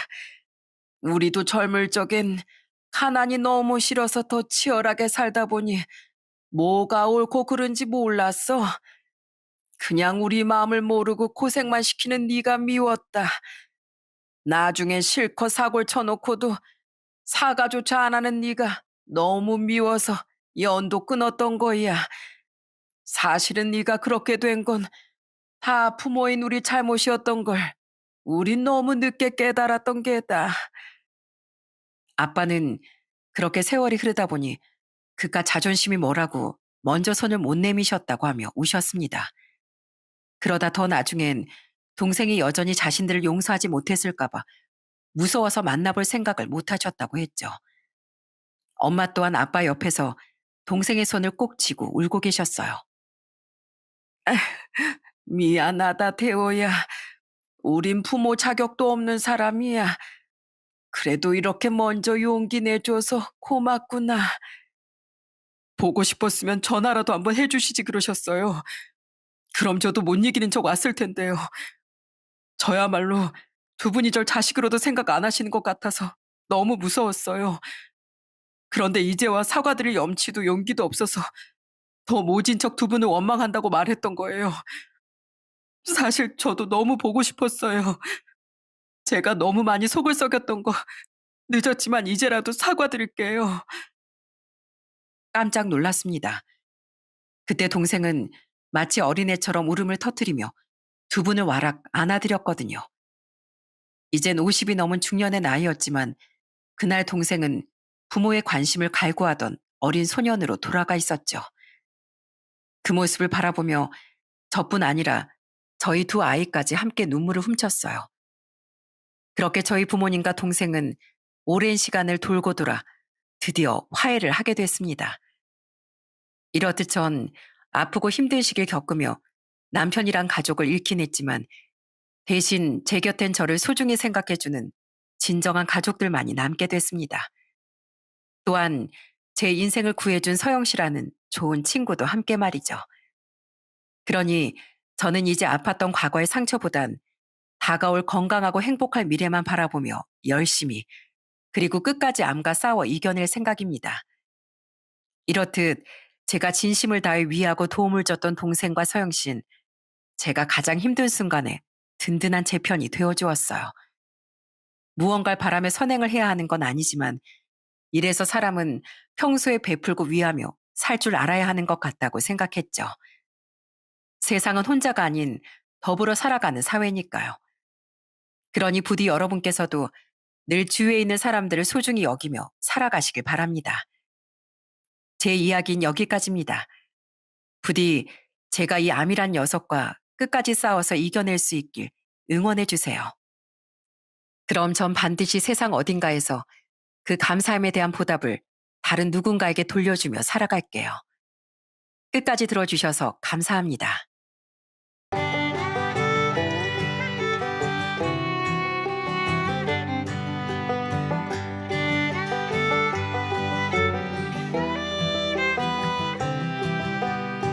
우리도 젊을 적엔 가난이 너무 싫어서 더 치열하게 살다 보니 뭐가 옳고 그른지 몰랐어. 그냥 우리 마음을 모르고 고생만 시키는 네가 미웠다. 나중에 실컷 사골 쳐놓고도 사과조차 안 하는 네가 너무 미워서 연도 끊었던 거야. 사실은 네가 그렇게 된 건 다 부모인 우리 잘못이었던 걸 우린 너무 늦게 깨달았던 게다. 아빠는 그렇게 세월이 흐르다 보니 그깟 자존심이 뭐라고 먼저 손을 못 내미셨다고 하며 우셨습니다. 그러다 더 나중엔 동생이 여전히 자신들을 용서하지 못했을까봐 무서워서 만나볼 생각을 못 하셨다고 했죠. 엄마 또한 아빠 옆에서 동생의 손을 꼭 쥐고 울고 계셨어요. 미안하다, 태호야. 우린 부모 자격도 없는 사람이야. 그래도 이렇게 먼저 용기 내줘서 고맙구나. 보고 싶었으면 전화라도 한번 해주시지 그러셨어요. 그럼 저도 못 이기는 척 왔을 텐데요. 저야말로 두 분이 절 자식으로도 생각 안 하시는 것 같아서 너무 무서웠어요. 그런데 이제와 사과드릴 염치도 용기도 없어서 더 모진 척 두 분을 원망한다고 말했던 거예요. 사실 저도 너무 보고 싶었어요. 제가 너무 많이 속을 썩였던 거 늦었지만 이제라도 사과드릴게요. 깜짝 놀랐습니다. 그때 동생은 마치 어린애처럼 울음을 터뜨리며 두 분을 와락 안아드렸거든요. 이젠 50이 넘은 중년의 나이였지만 그날 동생은 부모의 관심을 갈구하던 어린 소년으로 돌아가 있었죠. 그 모습을 바라보며 저뿐 아니라 저희 두 아이까지 함께 눈물을 훔쳤어요. 그렇게 저희 부모님과 동생은 오랜 시간을 돌고 돌아 드디어 화해를 하게 됐습니다. 이렇듯 전 아프고 힘든 시기를 겪으며 남편이란 가족을 잃긴 했지만 대신 제 곁엔 저를 소중히 생각해주는 진정한 가족들만이 남게 됐습니다. 또한 제 인생을 구해준 서영 씨라는 좋은 친구도 함께 말이죠. 그러니 저는 이제 아팠던 과거의 상처보단 다가올 건강하고 행복할 미래만 바라보며 열심히 그리고 끝까지 암과 싸워 이겨낼 생각입니다. 이렇듯 제가 진심을 다해 위하고 도움을 줬던 동생과 서영 씨는 제가 가장 힘든 순간에 든든한 제 편이 되어주었어요. 무언가를 바라며 선행을 해야 하는 건 아니지만 이래서 사람은 평소에 베풀고 위하며 살 줄 알아야 하는 것 같다고 생각했죠. 세상은 혼자가 아닌 더불어 살아가는 사회니까요. 그러니 부디 여러분께서도 늘 주위에 있는 사람들을 소중히 여기며 살아가시길 바랍니다. 제 이야기는 여기까지입니다. 부디 제가 이 암이란 녀석과 끝까지 싸워서 이겨낼 수 있길 응원해 주세요. 그럼 전 반드시 세상 어딘가에서 그 감사함에 대한 보답을 다른 누군가에게 돌려주며 살아갈게요. 끝까지 들어주셔서 감사합니다.